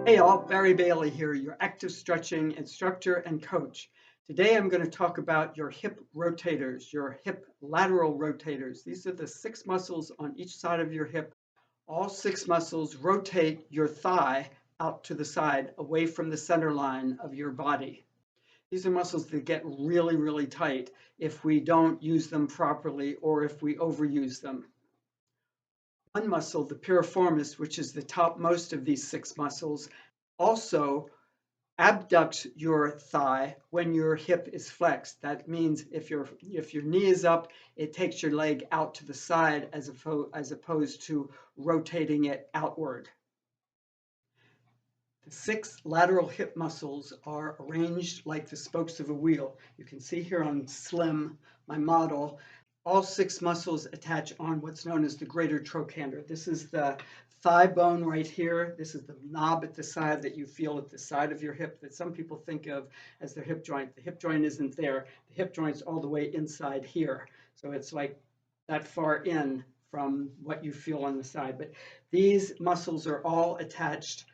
Hey all, Barry Bailey here, your active stretching instructor and coach. Today I'm going to talk about your hip rotators, your hip lateral rotators. These are the 6 muscles on each side of your hip. All 6 muscles rotate your thigh out to the side, away from the center line of your body. These are muscles that get really, really tight if we don't use them properly or if we overuse them. One muscle, the piriformis, which is the topmost of these 6 muscles, also abducts your thigh when your hip is flexed. That means if your knee is up, it takes your leg out to the side as opposed to rotating it outward. The 6 lateral hip muscles are arranged like the spokes of a wheel. You can see here on Slim, my model, all 6 muscles attach on what's known as the greater trochanter. This is the thigh bone right here. This is the knob at the side that you feel at the side of your hip that some people think of as their hip joint. The hip joint isn't there. The hip joint's all the way inside here. So it's like that far in from what you feel on the side. But these muscles are all attached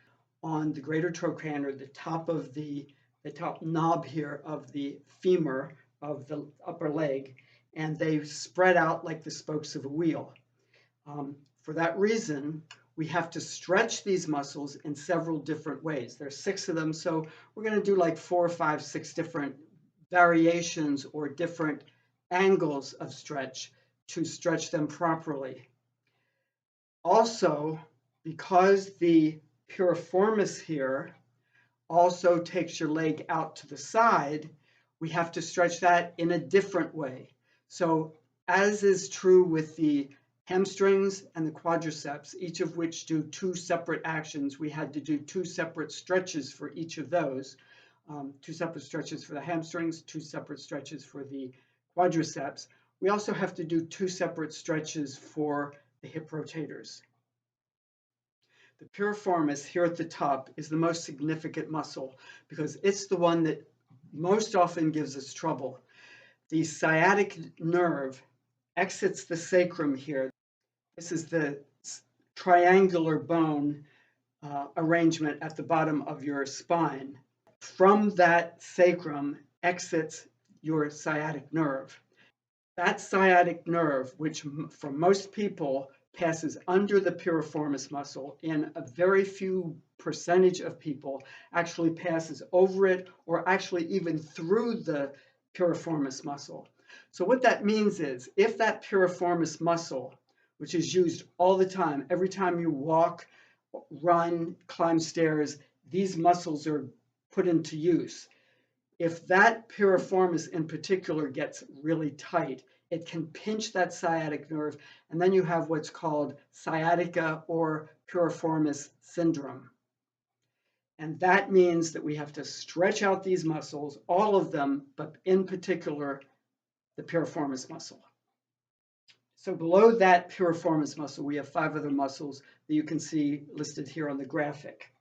on the greater trochanter, the top of the top knob here of the femur of the upper leg, and they spread out like the spokes of a wheel. For that reason, we have to stretch these muscles in several different ways. There's 6 of them, so we're going to do like 4, 5, 6 different variations or different angles of stretch to stretch them properly. Also, because the piriformis here also takes your leg out to the side, we have to stretch that in a different way. So as is true with the hamstrings and the quadriceps, each of which do 2 separate actions, we had to do 2 separate stretches for each of those. 2 separate stretches for the hamstrings, 2 separate stretches for the quadriceps. We also have to do 2 separate stretches for the hip rotators. The piriformis here at the top is the most significant muscle because it's the one that most often gives us trouble. The sciatic nerve exits the sacrum here. This is the triangular bone arrangement at the bottom of your spine. From that sacrum exits your sciatic nerve. That sciatic nerve, which for most people passes under the piriformis muscle, in a very few percentage of people actually passes over it or actually even through the piriformis muscle. So what that means is if that piriformis muscle, which is used all the time, every time you walk, run, climb stairs, these muscles are put into use. If that piriformis in particular gets really tight, it can pinch that sciatic nerve, and then you have what's called sciatica or piriformis syndrome. And that means that we have to stretch out these muscles, all of them, but in particular, the piriformis muscle. So below that piriformis muscle, we have 5 other muscles that you can see listed here on the graphic.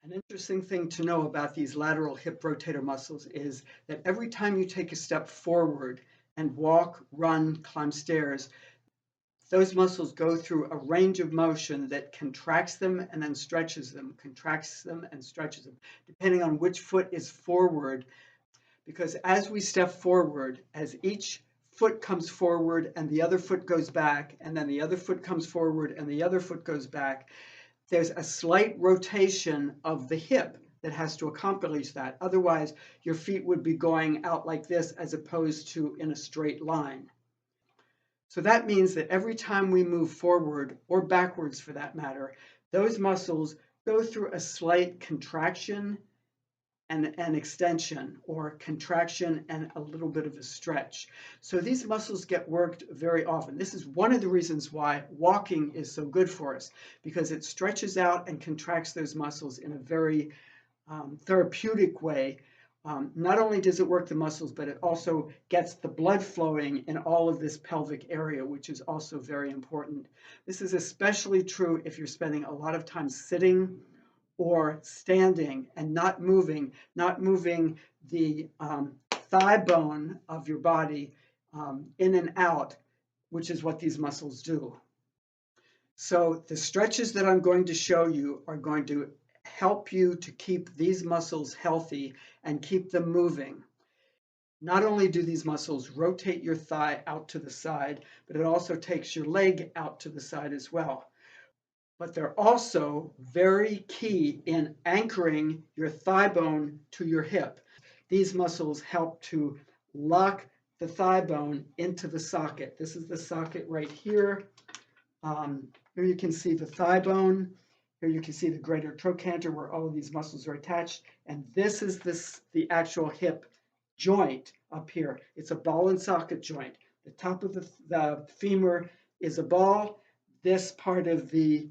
An interesting thing to know about these lateral hip rotator muscles is that every time you take a step forward and walk, run, climb stairs, those muscles go through a range of motion that contracts them and then stretches them, contracts them and stretches them, depending on which foot is forward. Because as we step forward, as each foot comes forward and the other foot goes back, and then the other foot comes forward and the other foot goes back, there's a slight rotation of the hip that has to accomplish that. Otherwise, your feet would be going out like this as opposed to in a straight line. So that means that every time we move forward, or backwards for that matter, those muscles go through a slight contraction and an extension, or contraction and a little bit of a stretch. So these muscles get worked very often. This is one of the reasons why walking is so good for us, because it stretches out and contracts those muscles in a very therapeutic way. Not only does it work the muscles, but it also gets the blood flowing in all of this pelvic area, which is also very important. This is especially true if you're spending a lot of time sitting or standing and not moving the thigh bone of your body in and out, which is what these muscles do. So the stretches that I'm going to show you are going to help you to keep these muscles healthy and keep them moving. Not only do these muscles rotate your thigh out to the side, but it also takes your leg out to the side as well. But they're also very key in anchoring your thigh bone to your hip. These muscles help to lock the thigh bone into the socket. This is the socket right here. Here you can see the thigh bone. Here you can see the greater trochanter where all of these muscles are attached. And this is the actual hip joint up here. It's a ball and socket joint. The top of the femur is a ball. This part of the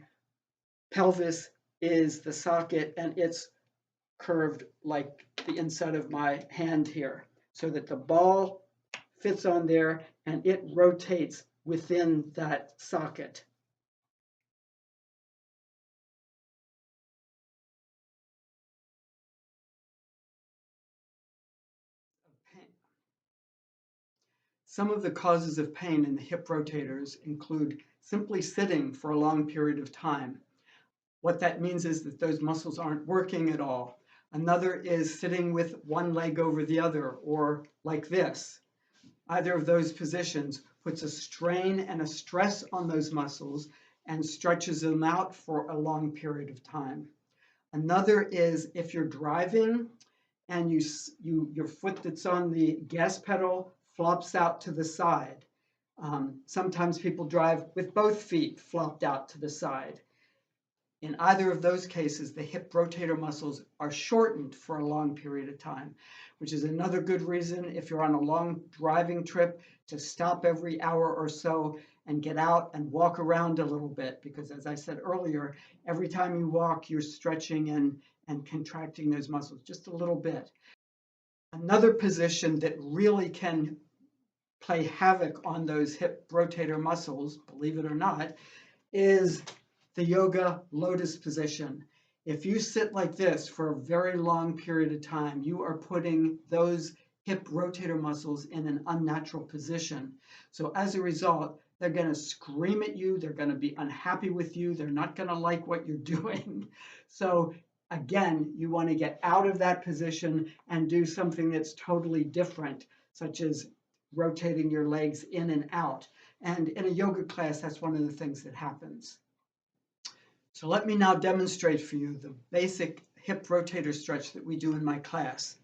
pelvis is the socket, and it's curved like the inside of my hand here, so that the ball fits on there and it rotates within that socket. Some of the causes of pain in the hip rotators include simply sitting for a long period of time. What that means is that those muscles aren't working at all. Another is sitting with one leg over the other, or like this. Either of those positions puts a strain and a stress on those muscles and stretches them out for a long period of time. Another is if you're driving and your foot that's on the gas pedal flops out to the side. Sometimes people drive with both feet flopped out to the side. In either of those cases, the hip rotator muscles are shortened for a long period of time, which is another good reason if you're on a long driving trip to stop every hour or so and get out and walk around a little bit, because as I said earlier, every time you walk, you're stretching and contracting those muscles just a little bit. Another position that really can play havoc on those hip rotator muscles, believe it or not, is the yoga lotus position. If you sit like this for a very long period of time, you are putting those hip rotator muscles in an unnatural position. So as a result, they're going to scream at you. They're going to be unhappy with you. They're not going to like what you're doing. So again, you want to get out of that position and do something that's totally different, such as rotating your legs in and out. And in a yoga class, that's one of the things that happens. So let me now demonstrate for you the basic hip rotator stretch that we do in my class.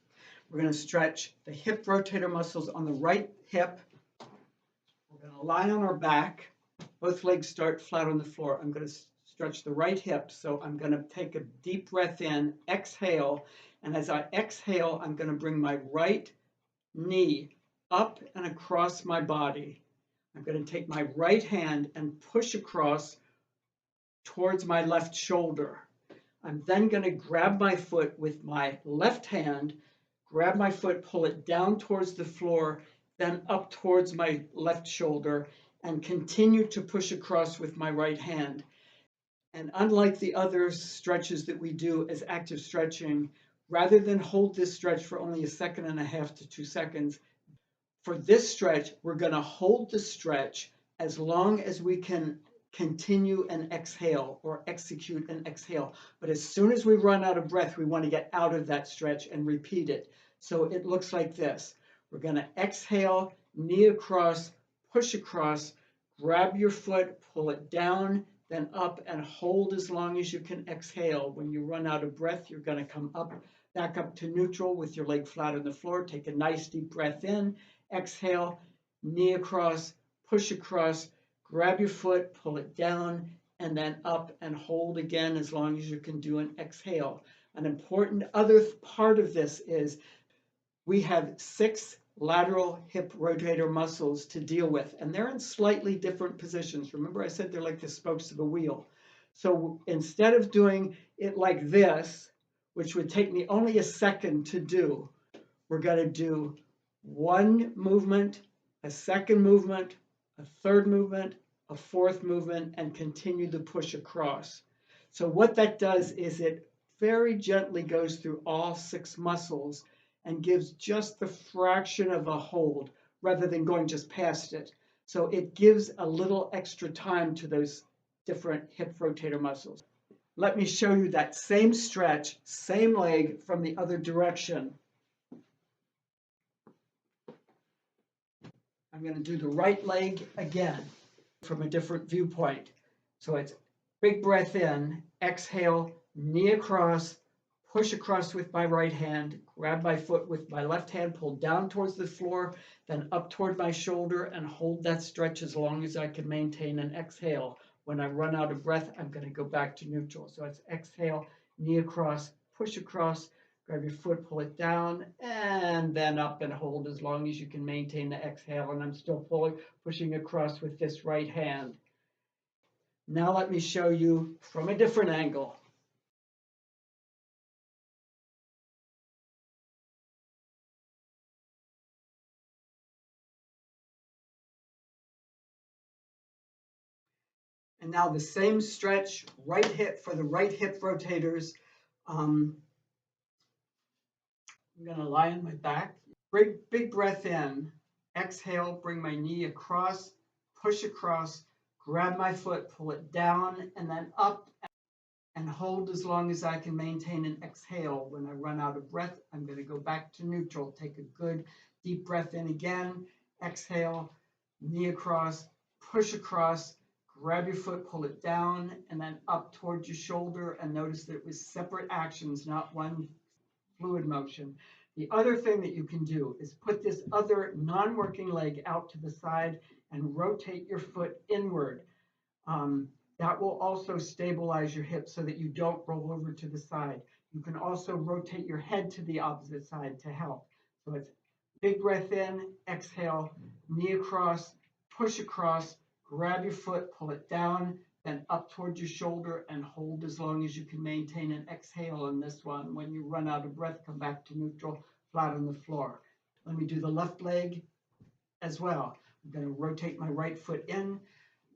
We're going to stretch the hip rotator muscles on the right hip. We're going to lie on our back. Both legs start flat on the floor. I'm going to stretch the right hip. So I'm going to take a deep breath in, exhale. And as I exhale, I'm going to bring my right knee up and across my body. I'm going to take my right hand and push across towards my left shoulder. I'm then going to grab my foot with my left hand, grab my foot, pull it down towards the floor, then up towards my left shoulder, and continue to push across with my right hand. And unlike the other stretches that we do as active stretching, rather than hold this stretch for only 1.5 seconds to 2 seconds, for this stretch, we're going to hold the stretch as long as we can continue and exhale or execute and exhale. But as soon as we run out of breath, we want to get out of that stretch and repeat it. So it looks like this. We're going to exhale, knee across, push across, grab your foot, pull it down, then up and hold as long as you can exhale. When you run out of breath, you're going to come up, back up to neutral with your leg flat on the floor. Take a nice deep breath in. Exhale, knee across, push across, grab your foot, pull it down, and then up and hold again as long as you can do an exhale. An important other part of this is we have 6 lateral hip rotator muscles to deal with, and they're in slightly different positions. Remember I said they're like the spokes of a wheel. So instead of doing it like this, which would take me only 1 second to do, we're going to do one movement, a second movement, a third movement, a fourth movement, and continue the push across. So what that does is it very gently goes through all 6 muscles and gives just the fraction of a hold rather than going just past it. So it gives a little extra time to those different hip rotator muscles. Let me show you that same stretch, same leg from the other direction. I'm going to do the right leg again from a different viewpoint. So it's big breath in, exhale, knee across, push across with my right hand, grab my foot with my left hand, pull down towards the floor, then up toward my shoulder and hold that stretch as long as I can maintain an exhale. When I run out of breath, I'm going to go back to neutral. So it's exhale, knee across, push across, grab your foot, pull it down, and then up and hold as long as you can maintain the exhale. And I'm still pushing across with this right hand. Now let me show you from a different angle. And now the same stretch, right hip for the right hip rotators. I'm going to lie on my back. Big breath in. Exhale, bring my knee across, push across, grab my foot, pull it down, and then up and hold as long as I can maintain an exhale. When I run out of breath, I'm going to go back to neutral. Take a good deep breath in again. Exhale, knee across, push across, grab your foot, pull it down, and then up towards your shoulder. And notice that it was separate actions, not one fluid motion. The other thing that you can do is put this other non-working leg out to the side and rotate your foot inward. That will also stabilize your hips so that you don't roll over to the side. You can also rotate your head to the opposite side to help. So it's big breath in, exhale, knee across, push across, grab your foot, pull it down, then up towards your shoulder and hold as long as you can maintain an exhale in this one. When you run out of breath, come back to neutral, flat on the floor. Let me do the left leg as well. I'm going to rotate my right foot in,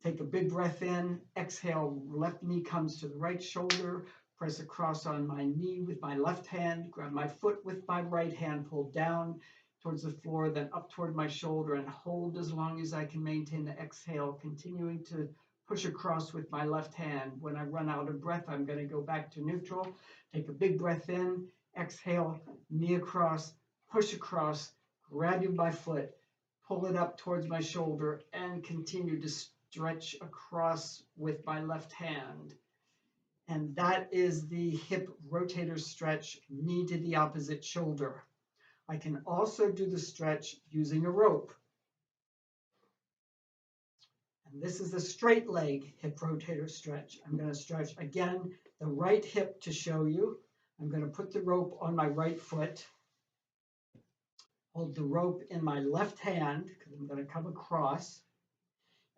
take a big breath in, exhale, left knee comes to the right shoulder, press across on my knee with my left hand, grab my foot with my right hand, pull down towards the floor, then up toward my shoulder and hold as long as I can maintain the exhale, continuing to push across with my left hand. When I run out of breath, I'm going to go back to neutral, take a big breath in, exhale, knee across, push across, grab my foot, pull it up towards my shoulder, and continue to stretch across with my left hand. And that is the hip rotator stretch, knee to the opposite shoulder. I can also do the stretch using a rope. And this is the straight leg hip rotator stretch. I'm going to stretch again the right hip to show you. I'm going to put the rope on my right foot, hold the rope in my left hand because I'm going to come across.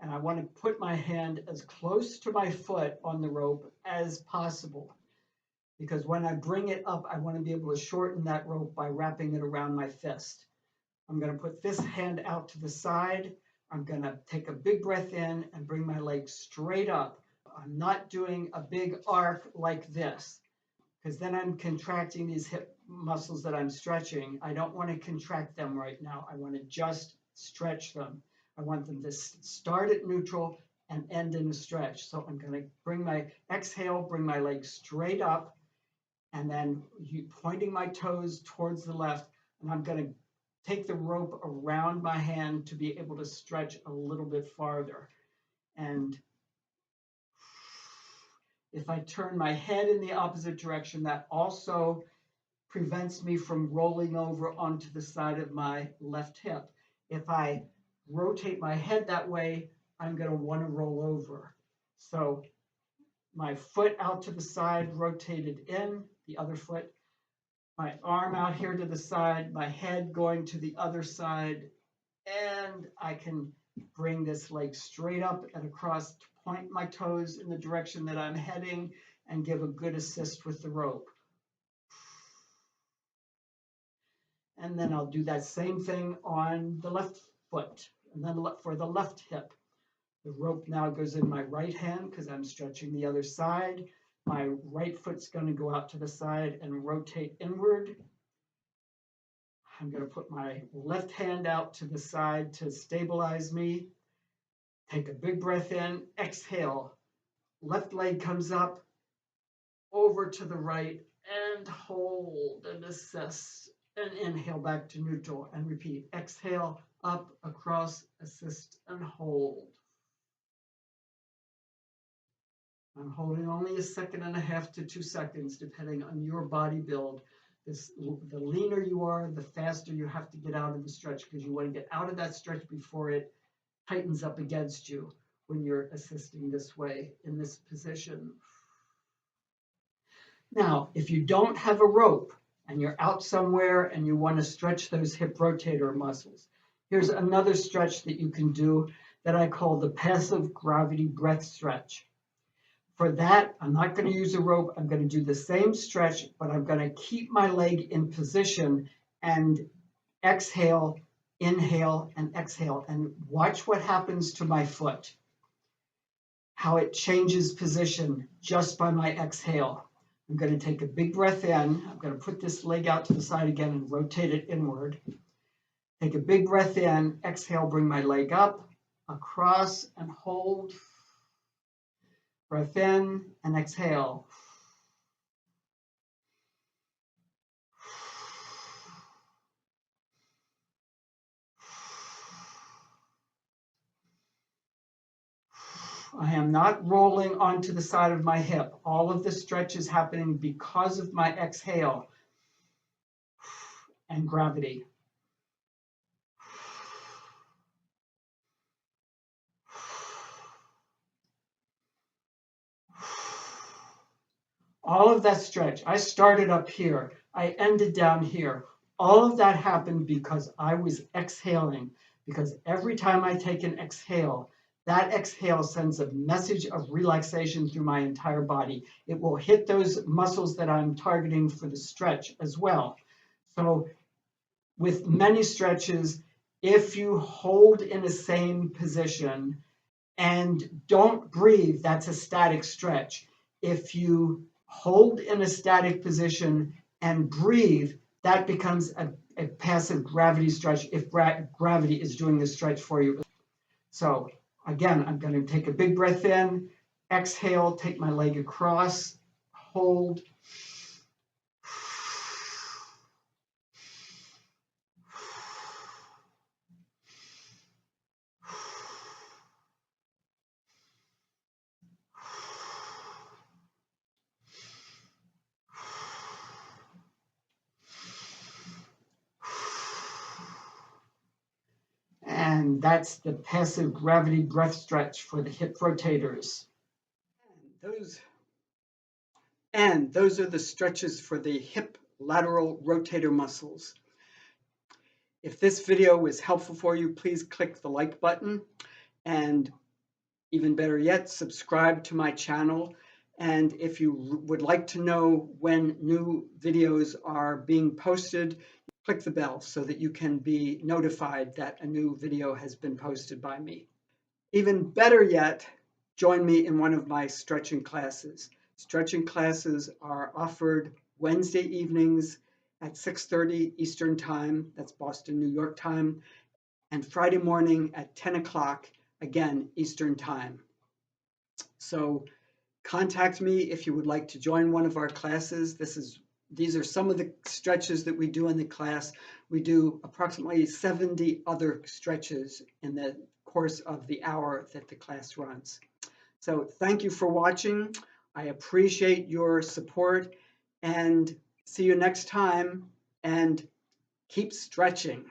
And I want to put my hand as close to my foot on the rope as possible. Because when I bring it up, I want to be able to shorten that rope by wrapping it around my fist. I'm going to put this hand out to the side. I'm going to take a big breath in and bring my leg straight up. I'm not doing a big arc like this, because then I'm contracting these hip muscles that I'm stretching. I don't want to contract them right now. I want to just stretch them. I want them to start at neutral and end in a stretch. So I'm going to bring my exhale, bring my leg straight up, and then pointing my toes towards the left. And I'm going to take the rope around my hand to be able to stretch a little bit farther. And if I turn my head in the opposite direction, that also prevents me from rolling over onto the side of my left hip. If I rotate my head that way, I'm going to want to roll over. So my foot out to the side, rotated in, the other foot, my arm out here to the side, my head going to the other side, and I can bring this leg straight up and across to point my toes in the direction that I'm heading and give a good assist with the rope. And then I'll do that same thing on the left foot. And then for the left hip, the rope now goes in my right hand because I'm stretching the other side. My right foot's going to go out to the side and rotate inward. I'm going to put my left hand out to the side to stabilize me. Take a big breath in, exhale, Left leg comes up, over to the right, and hold and assist. And inhale back to neutral and repeat. Exhale, up, across, assist, and hold. I'm holding only 1.5 to 2 seconds, depending on your body build. The leaner you are, the faster you have to get out of the stretch, because you want to get out of that stretch before it tightens up against you when you're assisting this way in this position. Now, if you don't have a rope and you're out somewhere and you want to stretch those hip rotator muscles, here's another stretch that you can do that I call the passive gravity breath stretch. For that, I'm not going to use a rope. I'm going to do the same stretch, but I'm going to keep my leg in position and exhale, inhale, and exhale. And watch what happens to my foot, how it changes position just by my exhale. I'm going to take a big breath in. I'm going to put this leg out to the side again and rotate it inward. Take a big breath in. Exhale, bring my leg up, across, and hold. Breath in and exhale. I am not rolling onto the side of my hip. All of the stretch is happening because of my exhale and gravity. All of that stretch, I started up here, I ended down here. All of that happened because I was exhaling, because every time I take an exhale, that exhale sends a message of relaxation through my entire body. It will hit those muscles that I'm targeting for the stretch as well. So with many stretches, if you hold in the same position and don't breathe, that's a static stretch. If you hold in a static position and breathe, that becomes a passive gravity stretch if gravity is doing the stretch for you. So again, I'm going to take a big breath in, exhale, take my leg across, hold. And that's the passive gravity breath stretch for the hip rotators. And those are the stretches for the hip lateral rotator muscles. If this video was helpful for you, please click the like button, and even better yet, subscribe to my channel. And if you would like to know when new videos are being posted, click the bell so that you can be notified that a new video has been posted by me. Even better yet, join me in one of my stretching classes. Stretching classes are offered Wednesday evenings at 6:30 Eastern Time, that's Boston, New York time, and Friday morning at 10 o'clock, again, Eastern Time. So contact me if you would like to join one of our classes. These are some of the stretches that we do in the class. We do approximately 70 other stretches in the course of the hour that the class runs. So thank you for watching. I appreciate your support, and see you next time, and keep stretching.